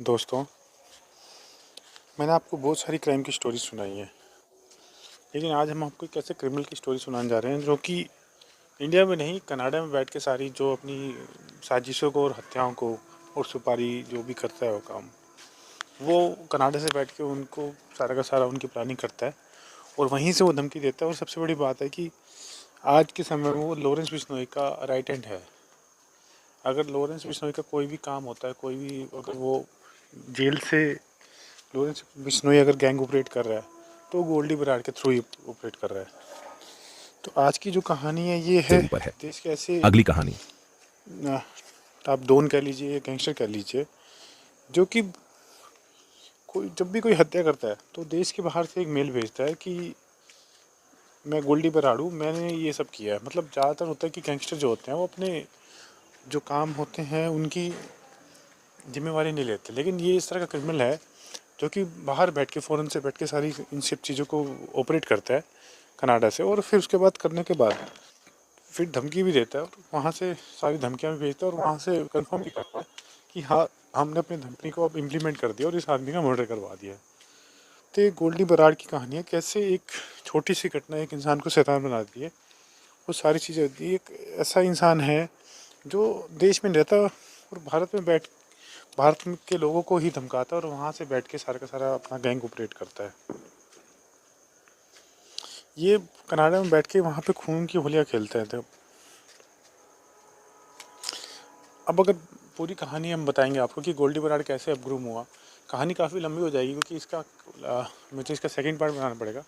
दोस्तों, मैंने आपको बहुत सारी क्राइम की स्टोरी सुनाई है, लेकिन आज हम आपको एक ऐसे क्रिमिनल की स्टोरी सुनाने जा रहे हैं जो कि इंडिया में नहीं, कनाडा में बैठ के सारी जो अपनी साजिशों को और हत्याओं को और सुपारी जो भी करता है वो काम, वो कनाडा से बैठ के उनको सारा का सारा उनकी प्लानिंग करता है और वहीं से वो धमकी देता है। और सबसे बड़ी बात है कि आज के समय में वो लॉरेंस बिश्नोई का राइट हैंड है। अगर लॉरेंस बिश्नोई का कोई भी काम होता है, कोई भी, अगर वो जेल से लॉरेंस बिश्नोई अगर गैंग ऑपरेट कर रहा है तो गोल्डी बराड़ के थ्रू ही ऑपरेट कर रहा है। तो आज की जो कहानी है ये है ऊपर है देश के ऐसे अगली कहानी। आप डॉन कह लीजिए, गैंगस्टर कह लीजिए, जो कि कोई जब भी कोई हत्या करता है तो देश के बाहर से एक मेल भेजता है कि मैं गोल्डी बराड़ हूँ, मैंने ये सब किया है। मतलब ज़्यादातर होता है कि गैंगस्टर जो होते हैं वो अपने जो काम होते हैं उनकी जिम्मेवारी नहीं लेते, लेकिन ये इस तरह का क्रिमिनल है जो कि बाहर बैठ के, फ़ॉरेन से बैठ के सारी इन सब चीज़ों को ऑपरेट करता है कनाडा से, और फिर उसके बाद करने के बाद फिर धमकी भी देता है और वहाँ से सारी धमकियाँ भी भेजता है और वहाँ से कंफर्म भी करता है कि हाँ, हमने अपनी धमकी को अब इम्प्लीमेंट कर दिया और इस आदमी का मर्डर करवा दिया। तो ये गोल्डी बराड़ की कहानी है, कैसे एक छोटी सी घटना एक इंसान को शैतान बना दी है। वो सारी चीज़ें होती है। एक ऐसा इंसान है जो देश में रहता और भारत के लोगों को ही धमकाता है और वहाँ से बैठ के सारा का सारा अपना गैंग ऑपरेट करता है। ये कनाडा में बैठ के वहाँ पे खून की होलियाँ खेलते हैं। तो अब अगर पूरी कहानी हम बताएंगे आपको कि गोल्डी बराड़ कैसे अब ग्रूम हुआ, कहानी काफ़ी लंबी हो जाएगी क्योंकि मुझे इसका सेकंड पार्ट बनाना पड़ेगा।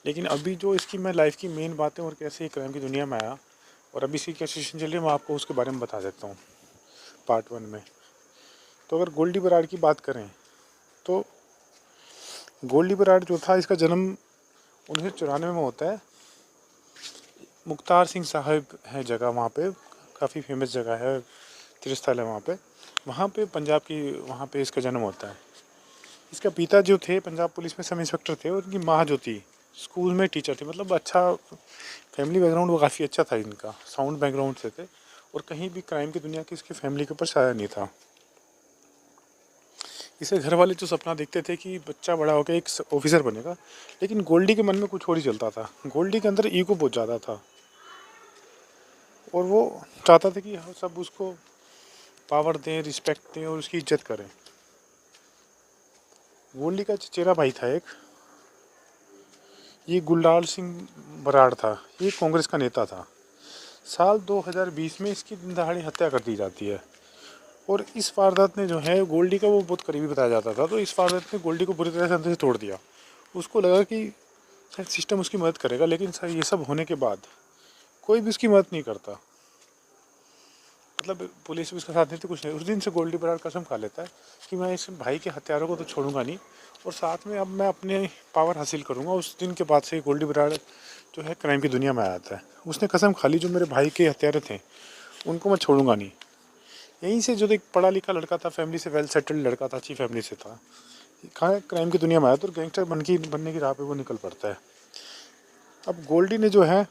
लेकिन अभी जो इसकी मैं लाइफ की मेन बातें और कैसे क्राइम की दुनिया में आया और अभी इसकी क्या सिचुएशन चल रही है, मैं आपको उसके बारे में बता देता हूँ पार्ट 1 में। तो अगर गोल्डी बराड़ की बात करें तो गोल्डी बराड़ जो था, इसका जन्म 1994 में होता है। मुख्तार सिंह साहब है जगह वहाँ पे, काफ़ी फेमस जगह है, तीर्थस्थल है वहाँ पे पंजाब की, वहाँ पे इसका जन्म होता है। इसका पिता जो थे पंजाब पुलिस में सब इंस्पेक्टर थे और उनकी माँ जो थी स्कूल में टीचर थी। मतलब अच्छा फैमिली बैकग्राउंड वो काफ़ी अच्छा था, इनका साउंड बैकग्राउंड से थे और कहीं भी क्राइम की दुनिया की इसकी फैमिली के ऊपर साया नहीं था। इसे घर वाले जो सपना देखते थे कि बच्चा बड़ा होकर एक ऑफिसर बनेगा, लेकिन गोल्डी के मन में कुछ और ही चलता था। गोल्डी के अंदर ईगो बहुत ज़्यादा था और वो चाहता था कि सब उसको पावर दें, रिस्पेक्ट दें और उसकी इज्जत करें। गोल्डी का चचेरा भाई था एक, ये गुलदार सिंह बराड़ था। ये कांग्रेस का नेता था। साल 2020 में इसकी दिन दहाड़े हत्या कर दी जाती है और इस वारदात ने जो है गोल्डी का वो बहुत करीबी बताया जाता था। तो इस वारदात ने गोल्डी को बुरी तरह से अंदर से तोड़ दिया। उसको लगा कि शायद सिस्टम उसकी मदद करेगा, लेकिन सर ये सब होने के बाद कोई भी उसकी मदद नहीं करता। मतलब पुलिस भी उसका साथ देती, कुछ नहीं। उस दिन से गोल्डी बराड़ कसम खा लेता है कि मैं इस भाई के हत्यारों को तो छोड़ूंगा नहीं और साथ में अब मैं अपने पावर हासिल करूंगा। उस दिन के बाद से गोल्डी बराड़ जो है क्राइम की दुनिया में आ जाता है। उसने कसम खा ली जो मेरे भाई के हत्यारे थे उनको मैं छोड़ूंगा नहीं। यहीं से जो एक पढ़ा लिखा लड़का था, फैमिली से वेल सेटल्ड लड़का था, अच्छी फैमिली से था, कहाँ क्राइम की दुनिया में आया तो गैंगस्टर बनने की राह पे वो निकल पड़ता है। अब गोल्डी ने जो है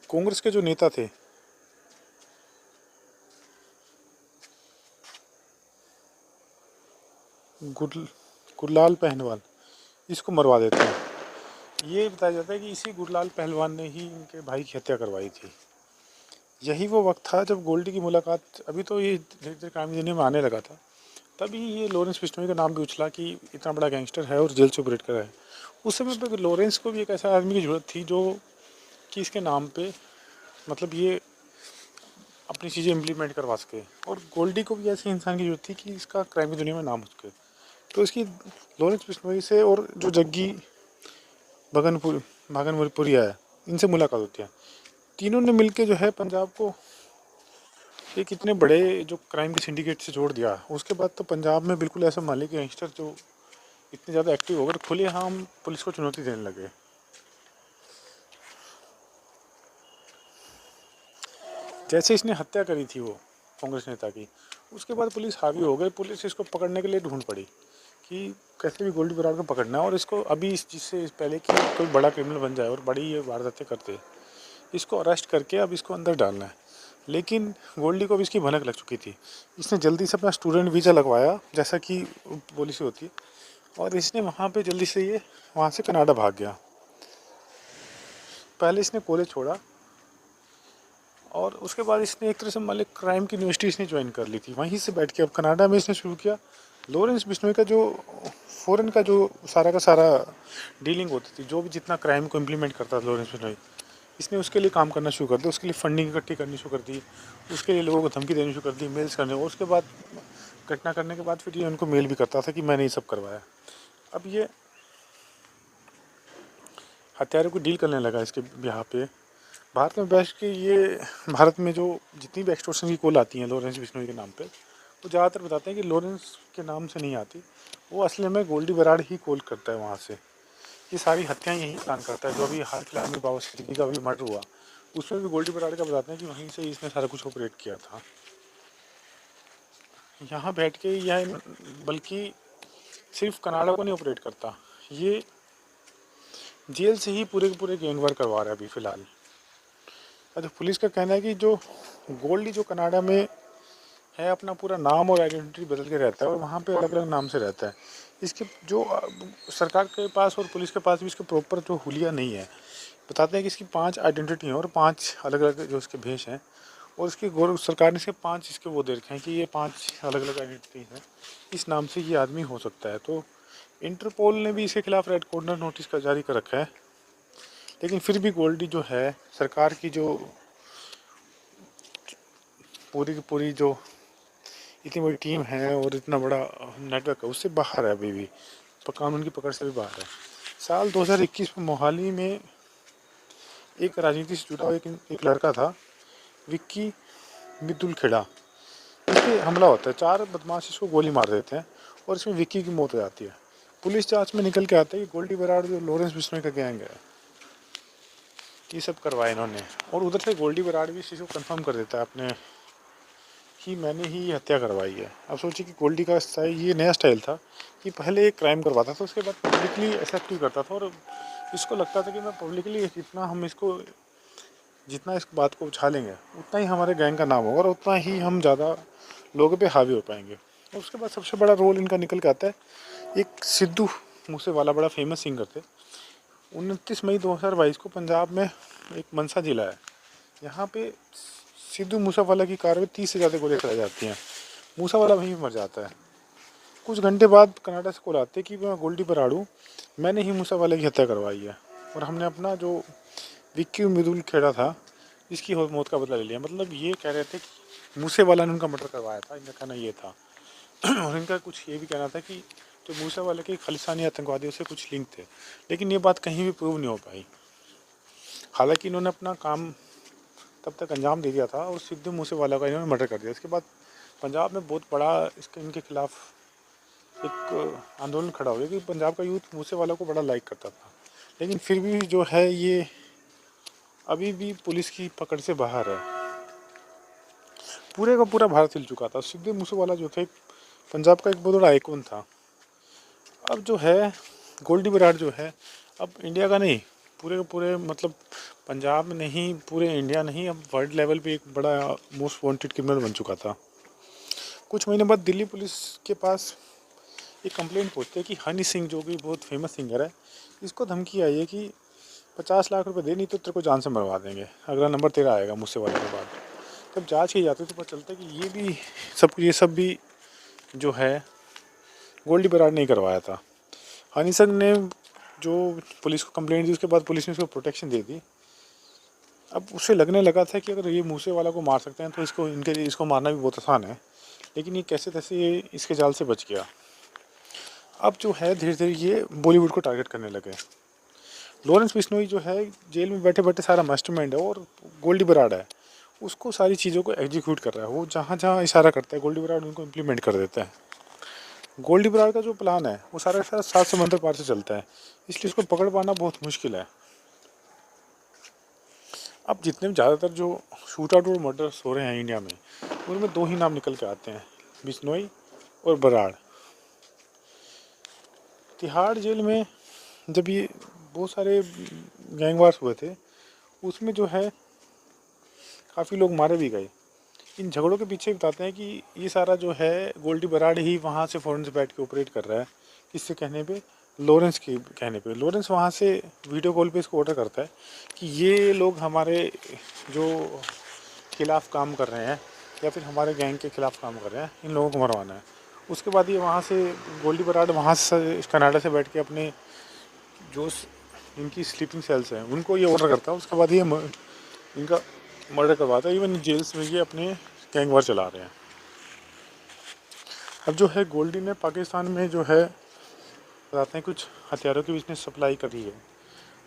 कांग्रेस के जो नेता थे, गुरलाल पहलवान, इसको मरवा देते हैं। ये बताया जाता है कि इसी गुरलाल पहलवान ने ही इनके भाई की हत्या करवाई थी। यही वो वक्त था जब गोल्डी की मुलाकात, अभी तो ये धीरे धीरे क्राइम दुनिया में आने लगा था, तभी ये लॉरेंस बिश्नोई का नाम भी उछला कि इतना बड़ा गैंगस्टर है और जेल से ऑपरेट कर रहा है। उस समय पर लॉरेंस को भी एक ऐसा आदमी की ज़रूरत थी जो कि इसके नाम पे, मतलब ये अपनी चीज़ें इम्प्लीमेंट करवा सके, और गोल्डी को भी ऐसे इंसान की ज़रूरत थी कि इसका क्राइम की दुनिया में नाम हो सके। तो इसकी लॉरेंस बिश्नोई से और जो जग्गी भागनपुरिया है, इनसे मुलाकात होती है। तीनों ने मिलके जो है पंजाब को एक इतने बड़े जो क्राइम के सिंडिकेट से जोड़ दिया। उसके बाद तो पंजाब में बिल्कुल ऐसा मालिक गैंगस्टर जो इतने ज़्यादा एक्टिव हो गए, खुलेआम पुलिस को चुनौती देने लगे। जैसे इसने हत्या करी थी वो कांग्रेस नेता की, उसके बाद पुलिस हावी हो गई। पुलिस इसको पकड़ने के लिए ढूंढ पड़ी कि कैसे भी गोल्डी बराड़ को पकड़ना है और इसको अभी इस जिससे पहले कि कोई बड़ा क्रिमिनल बन जाए और बड़ी ये वारदातें करते, इसको अरेस्ट करके अब इसको अंदर डालना है। लेकिन गोल्डी को भी इसकी भनक लग चुकी थी। इसने जल्दी से अपना स्टूडेंट वीज़ा लगवाया, जैसा कि पॉलिसी होती है, और इसने वहाँ पे जल्दी से ये वहाँ से कनाडा भाग गया। पहले इसने कॉलेज छोड़ा और उसके बाद इसने एक तरह से मान लो क्राइम की यूनिवर्सिटी इसने ज्वाइन कर ली थी। वहीं से बैठ के अब कनाडा में इसने शुरू किया लॉरेंस बिश्नोई का जो फ़ॉरेन का जो सारा का सारा डीलिंग होती थी, जो भी जितना क्राइम को इम्प्लीमेंट करता था लॉरेंस बिश्नोई, इसने उसके लिए काम करना शुरू कर दिया। उसके लिए फंडिंग इकट्ठी करनी शुरू कर दी, उसके लिए लोगों को धमकी देनी शुरू कर दी, मेल्स करने। और उसके बाद घटना करने के बाद फिर ये उनको मेल भी करता था कि मैंने ये सब करवाया। अब ये हत्यारों को डील करने लगा इसके यहाँ पे। भारत में बैठ के ये भारत में जो जितनी भी एक्सटॉर्शन की कॉल आती हैं लॉरेंस बिश्नोई के नाम पे, वो ज़्यादातर बताते हैं कि लॉरेंस के नाम से नहीं आती, वो असली में गोल्डी बराड़ ही कॉल करता है वहाँ से। ये सारी हत्याएं यही प्लान करता है। जो अभी हाल फिलहाल में बाबा सिद्दीकी का भी मर्डर हुआ, उसमें भी गोल्डी बराड़ का बताते हैं कि वहीं से इसने सारा कुछ ऑपरेट किया था। यहाँ बैठ के यह बल्कि सिर्फ कनाडा को नहीं ऑपरेट करता, ये जेल से ही पूरे के पूरे गैंगवार करवा रहा है अभी फ़िलहाल। तो पुलिस का कहना है कि जो गोल्डी जो कनाडा में है अपना पूरा नाम और आइडेंटिटी बदल के रहता है और वहाँ पे अलग अलग नाम से रहता है। इसके जो सरकार के पास और पुलिस के पास भी इसके प्रॉपर जो हुलिया नहीं है। बताते हैं कि इसकी 5 आइडेंटिटी हैं और 5 अलग अलग जो इसके भेष हैं, और इसकी गौरव सरकार ने इसके 5 इसके वो दे रखे हैं कि ये 5 अलग अलग आइडेंटिटी हैं, इस नाम से ये आदमी हो सकता है। तो इंटरपोल ने भी इसके खिलाफ रेड कॉर्नर नोटिस का जारी कर रखा है। लेकिन फिर भी गोल्डी जो है सरकार की जो पूरी की पूरी जो इतनी बड़ी टीम है और इतना बड़ा नेटवर्क है, उससे बाहर है अभी भी, कानून की पकड़ से भी बाहर है। साल 2021 में मोहाली में एक राजनीति से जुड़ा हुआ एक लड़का था, विक्की मिदुल खेड़ा। इस पे हमला होता है, 4 बदमाश इसको गोली मार देते हैं और इसमें विक्की की मौत हो जाती है। पुलिस जांच में निकल के आता है कि गोल्डी बराड़ जो लॉरेंस बिश्नोई का गैंग है, ये सब करवाया इन्होंने। और उधर से गोल्डी बराड़ भी इस चीज़ को कन्फर्म कर देता है अपने कि मैंने ही हत्या करवाई है। अब सोचिए कि गोल्डी का स्टाइल ये नया स्टाइल था कि पहले एक क्राइम करवाता था, उसके बाद पब्लिकली एक्सेप्ट भी करता था, और इसको लगता था कि मैं पब्लिकली जितना इस बात को उछालेंगे उतना ही हमारे गैंग का नाम होगा और उतना ही हम ज़्यादा लोगों पे हावी हो पाएंगे। और उसके बाद सबसे बड़ा रोल इनका निकल के आता है, एक सिद्धू मूसेवाला बड़ा फेमस सिंगर थे। 29 मई 2022 को पंजाब में एक मनसा जिला है, यहाँ पे सिद्धू मूसेवाला की कार में 30 से ज़्यादा गोलियां चलाई जाती हैं। मूसेवाला वहीं मर जाता है। कुछ घंटे बाद कनाडा से कॉल आते कि मैं गोल्डी बराड़ हूँ, मैंने ही मूसेवाला की हत्या करवाई है और हमने अपना जो विक्की मिदुल खेड़ा था इसकी मौत का बदला ले लिया। मतलब ये कह रहे थे कि मूसेवाला ने उनका मर्डर करवाया था, इनका कहना ये था। और इनका कुछ ये भी कहना था कि जो मूसेवाला के खालिस्तानी आतंकवादियों से कुछ लिंक थे, लेकिन ये बात कहीं भी प्रूव नहीं हो पाई। हालांकि इन्होंने अपना काम तब तक अंजाम दे दिया था और सिद्धू मूसेवाला का इन्होंने मर्डर कर दिया। इसके बाद पंजाब में बहुत बड़ा इनके खिलाफ एक आंदोलन खड़ा हो गया कि पंजाब का यूथ मूसेवाला को बड़ा लाइक करता था। लेकिन फिर भी जो है ये अभी भी पुलिस की पकड़ से बाहर है। पूरे का पूरा भारत हिल चुका था। सिद्धू मूसेवाला जो थे पंजाब का एक बहुत बड़ा आइकॉन था। अब जो है गोल्डी बराड़ जो है अब इंडिया का नहीं, पूरे के पूरे मतलब पंजाब में नहीं, पूरे इंडिया नहीं, अब वर्ल्ड लेवल पे एक बड़ा मोस्ट वांटेड क्रिमिनल बन चुका था। कुछ महीने बाद दिल्ली पुलिस के पास एक कंप्लेंट पहुंचती है कि हनी सिंह जो कि बहुत फेमस सिंगर है, इसको धमकी आई है कि 50 लाख रुपए दे, नहीं तो तेरे को जान से मरवा देंगे, अगला नंबर तेरा आएगा मूसेवाला के बाद। जब जांच की जाती है तो पता चलता है कि ये सब भी जो है गोल्डी बराड़ नहीं करवाया था। हनी सिंह ने जो पुलिस को कंप्लेंट दी, उसके बाद पुलिस ने उसको प्रोटेक्शन दे दी। अब उसे लगने लगा था कि अगर ये मूसेवाला को मार सकते हैं तो इसको मारना भी बहुत आसान है। लेकिन ये कैसे तैसे ये इसके जाल से बच गया। अब जो है धीरे धीरे ये बॉलीवुड को टारगेट करने लगे। लॉरेंस बिश्नोई जो है जेल में बैठे बैठे सारा मास्टरमाइंड है और गोल्डी बराड़ है उसको सारी चीज़ों को एग्जीक्यूट कर रहा है। वो जहाँ जहाँ इशारा करता है गोल्डी बराड़ उनको इम्प्लीमेंट कर देता है। गोल्डी बराड़ का जो प्लान है वो सारा सारा 7 समंदर पार से चलता है, इसलिए इसको पकड़ पाना बहुत मुश्किल है। अब जितने भी ज़्यादातर जो शूट आउट और मर्डर्स हो रहे हैं इंडिया में, उनमें 2 ही नाम निकल के आते हैं, बिश्नोई और बराड़। तिहाड़ जेल में जब ये बहुत सारे गैंगवार्स हुए थे, उसमें जो है काफ़ी लोग मारे भी गए। इन झगड़ों के पीछे बताते हैं कि ये सारा जो है गोल्डी बराड़ ही वहाँ से फ़ॉरेन से बैठ के ऑपरेट कर रहा है। किसके कहने पे? लॉरेंस के कहने पे। लॉरेंस वहाँ से वीडियो कॉल पे इसको ऑर्डर करता है कि ये लोग हमारे जो खिलाफ़ काम कर रहे हैं या फिर हमारे गैंग के खिलाफ़ काम कर रहे हैं, इन लोगों को मरवाना है। उसके बाद ये वहाँ से गोल्डी बराड़ वहाँ से कनाडा से बैठ के अपने जो इनकी स्लीपिंग सेल्स हैं उनको ये ऑर्डर करता है। उसके बाद ये इनका मर्डर करवाता है। इवन जेल्स में ये अपने गैंग वार चला रहे हैं। अब जो है गोल्डी ने पाकिस्तान में जो है बताते हैं कुछ हथियारों की बिजनेस सप्लाई करी है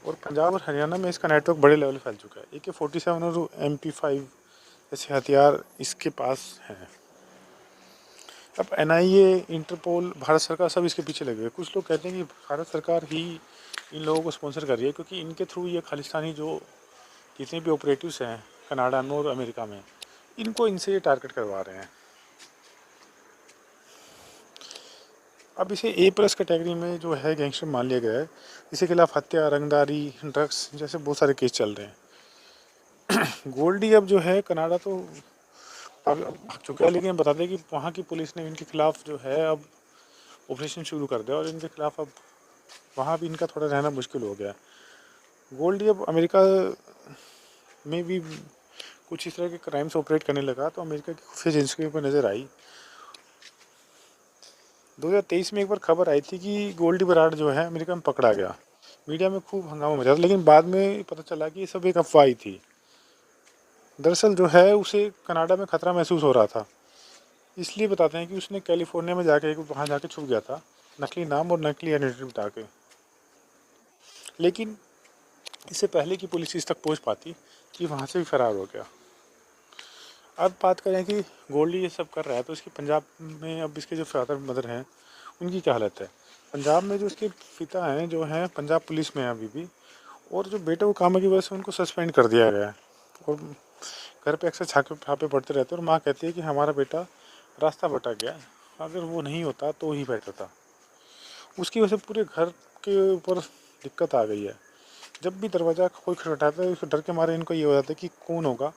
और पंजाब और हरियाणा में इसका नेटवर्क बड़े लेवल फैल चुका है। AK-47 और MP5 ऐसे हथियार इसके पास हैं। अब NIA, इंटरपोल, भारत सरकार सब इसके पीछे लगे हुए। कुछ लोग कहते हैं कि भारत सरकार ही इन लोगों को स्पॉन्सर कर रही है क्योंकि इनके थ्रू ये खालिस्तानी जो जितने भी ऑपरेटिव्स हैं कनाडा में और अमेरिका में, इनको इनसे ये टारगेट करवा रहे हैं। अब इसे A+ कैटेगरी में जो है गैंगस्टर मान लिया गया है। इसके खिलाफ हत्या, रंगदारी, ड्रग्स जैसे बहुत सारे केस चल रहे हैं। गोल्डी अब जो है कनाडा तो भाग चुका है, लेकिन बता दें कि वहाँ की पुलिस ने इनके खिलाफ जो है अब ऑपरेशन शुरू कर दिया और इनके खिलाफ अब वहाँ भी इनका थोड़ा रहना मुश्किल हो गया। गोल्डी अब अमेरिका में भी कुछ इस तरह के क्राइम्स ऑपरेट करने लगा तो अमेरिका की खुफिया एजेंसियों पर नज़र आई। 2023 में एक बार खबर आई थी कि गोल्डी बराड़ जो है अमेरिका में पकड़ा गया। मीडिया में खूब हंगामा मचा था, लेकिन बाद में पता चला कि ये सब एक अफवाह ही थी। दरअसल जो है उसे कनाडा में खतरा महसूस हो रहा था, इसलिए बताते हैं कि उसने कैलिफोर्निया में जाके वहाँ जाके छुप गया था, नकली नाम और नकली आइडेंटिटी बता के। लेकिन इससे पहले कि पुलिस इस तक पहुँच पाती कि वहाँ से भी फरार हो गया। अब बात करें कि गोल्डी ये सब कर रहा है तो इसके पंजाब में अब इसके जो फादर मदर हैं उनकी क्या हालत है। पंजाब में जो इसके पिता हैं जो हैं पंजाब पुलिस में हैं अभी भी, और जो बेटे को काम की वजह से उनको सस्पेंड कर दिया गया है और घर पे अक्सर छापे पड़ते रहते हैं। और माँ कहती है कि हमारा बेटा रास्ता भटक गया, अगर वो नहीं होता तो ही बेटर था। उसकी वजह से पूरे घर के ऊपर दिक्कत आ गई है। जब भी दरवाज़ा कोई खटखटाता है उसको डर के मारे इनको ये हो जाता है कि कौन होगा,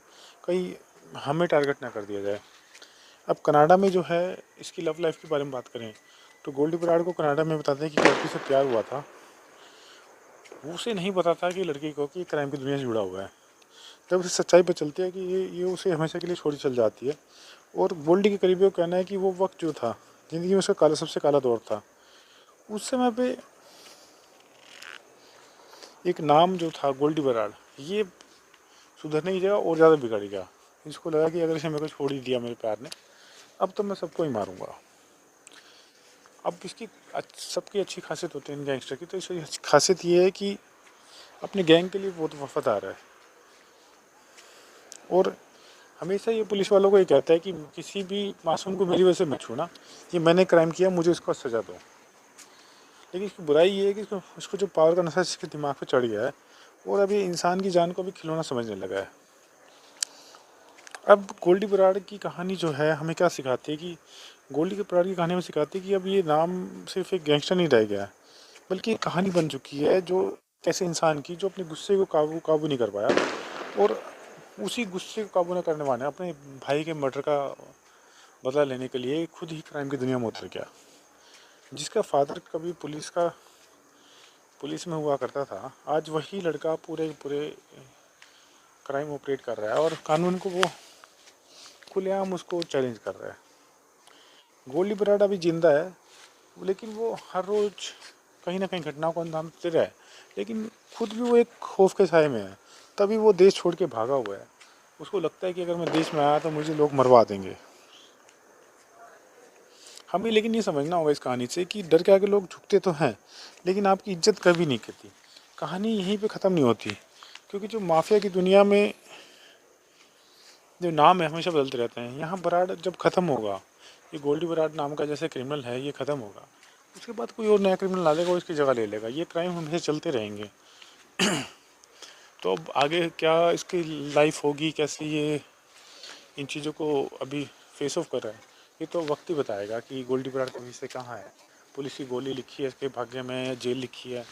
कहीं हमें टारगेट ना कर दिया जाए। अब कनाडा में जो है इसकी लव लाइफ के बारे में बात करें तो गोल्डी बराड़ को कनाडा में बताते हैं कि लड़की से प्यार हुआ था। उसे नहीं पता था कि लड़की को कि क्राइम की दुनिया से जुड़ा हुआ है। जब उसे सच्चाई पर चलती है कि ये उसे हमेशा के लिए छोड़ी चल जाती है। और गोल्डी के करीबियों का कहना है कि वो वक्त जो था ज़िंदगी में उसका सबसे काला दौर था। उस समय पे एक नाम जो था गोल्डी बराड़, ये सुधरने की जगह और ज़्यादा बिगड़ गया। इसको लगा कि अगर इसे मेरे को छोड़ ही दिया मेरे प्यार ने, अब तो मैं सबको ही मारूंगा। अब इसकी सबकी अच्छी खासियत होती है इन गैंगस्टर की, तो इसकी खासियत ये है कि अपने गैंग के लिए बहुत वफादार है और हमेशा ये पुलिस वालों को ये कहता है कि किसी भी मासूम को मेरी वजह से मत छूना, ये मैंने क्राइम किया, मुझे इसको सज़ा दो। लेकिन इसकी बुराई ये है कि इसको जो पावर का नशा इसके दिमाग पे चढ़ गया है और अभी इंसान की जान को भी खिलौना समझने लगा है। अब गोल्डी बराड़ की कहानी जो है हमें क्या सिखाती है कि गोल्डी के बराड़ की कहानी हमें सिखाती है कि अब ये नाम सिर्फ एक गैंगस्टर नहीं रह गया है, बल्कि एक कहानी बन चुकी है जो कैसे इंसान की जो अपने गुस्से को काबू नहीं कर पाया और उसी गुस्से को काबू न करने वाले अपने भाई के मर्डर का बदला लेने के लिए खुद ही क्राइम की दुनिया में उतर गया। जिसका फादर कभी पुलिस में हुआ करता था, आज वही लड़का पूरे पूरे क्राइम ऑपरेट कर रहा है और कानून को वो खुलेआम उसको चैलेंज कर रहा है। गोल्डी बराड़ अभी जिंदा है, लेकिन वो हर रोज़ कहीं ना कहीं घटनाओं को अंजाम दे रहा है, लेकिन खुद भी वो एक खौफ के साए में है। तभी वो देश छोड़ के भागा हुआ है। उसको लगता है कि अगर मैं देश में आया तो मुझे लोग मरवा देंगे। हमें लेकिन ये समझना होगा इस कहानी से कि डर के आगे लोग झुकते तो हैं, लेकिन आपकी इज्जत कभी नहीं करती। कहानी यहीं पे ख़त्म नहीं होती, क्योंकि जो माफिया की दुनिया में जो नाम है हमेशा बदलते रहते हैं। यहाँ बराड़ जब ख़त्म होगा, ये गोल्डी बराड़ नाम का जैसे क्रिमिनल है ये ख़त्म होगा, उसके बाद कोई और नया क्रिमिनल आ जाएगा, इसकी जगह ले लेगा। ये क्राइम हमेशा चलते रहेंगे। तो अब आगे क्या इसकी लाइफ होगी, कैसे ये इन चीज़ों को अभी फेस ऑफ कर रहा है, ये तो वक्त ही बताएगा कि गोल्डी बराड़ कभी से कहाँ है। पुलिस की गोली लिखी है इसके भाग्य में, या जेल लिखी है,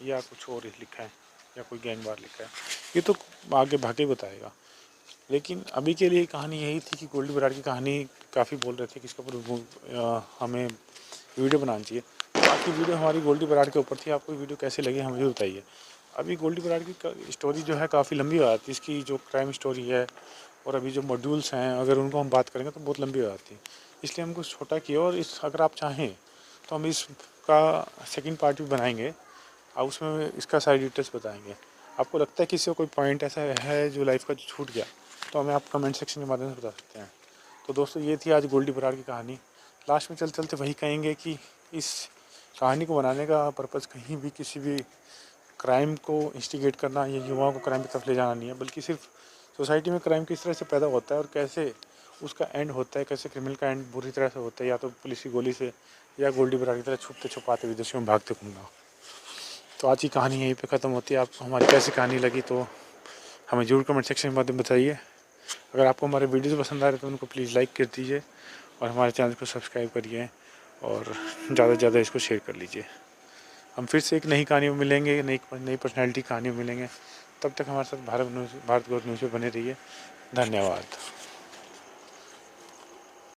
या कुछ और लिखा है, या कोई गैंग वार लिखा है, ये तो आगे भाग्य ही बताएगा। लेकिन अभी के लिए कहानी यही थी कि गोल्डी बराड़ की कहानी काफ़ी बोल रहे थे कि इसके ऊपर हमें वीडियो बनानी चाहिए। बाकी वीडियो हमारी गोल्डी बराड़ के ऊपर थी, आपको वीडियो कैसे लगी हमें भी बताइए। अभी गोल्डी बराड़ की स्टोरी जो है काफ़ी लंबी हो जाती है, इसकी जो क्राइम स्टोरी है और अभी जो मॉड्यूल्स हैं अगर उनको हम बात करेंगे तो बहुत लंबी हो जाती है, इसलिए हमको छोटा किया। और इस अगर आप चाहें तो हम इसका सेकंड पार्ट भी बनाएंगे और उसमें इसका सारी डिटेल्स बताएंगे। आपको लगता है किसी को कोई पॉइंट ऐसा है जो लाइफ का जो छूट गया तो हमें आप कमेंट सेक्शन के माध्यम से बता सकते हैं। तो दोस्तों ये थी आज गोल्डी बराड़ की कहानी। लास्ट में चलते चलते वही कहेंगे कि इस कहानी को बनाने का पर्पज़ कहीं भी किसी भी क्राइम को इंस्टिगेट करना या युवाओं को क्राइम की तरफ ले जाना नहीं है, बल्कि सिर्फ सोसाइटी में क्राइम किस तरह से पैदा होता है और कैसे उसका एंड होता है, कैसे क्रिमिनल का एंड बुरी तरह से होता है, या तो पुलिस की गोली से या गोल्डी बराड़ की तरह छुपते छुपाते विदेशों में भागते घूमना। तो आज की कहानी यहीं पे ख़त्म होती है। आपको हमारी कैसी कहानी लगी तो हमें ज़रूर कमेंट सेक्शन में बताइए। अगर आपको हमारे वीडियोज़ पसंद आ रहे तो उनको प्लीज़ लाइक कर दीजिए और हमारे चैनल को सब्सक्राइब करिए और ज़्यादा से ज़्यादा इसको शेयर कर लीजिए। हम फिर से एक नई कहानी में मिलेंगे, नई पर्सनैलिटी कहानी में मिलेंगे। तब तक हमारे साथ भारत गौर न्यूज़ पे बने रहिए। धन्यवाद।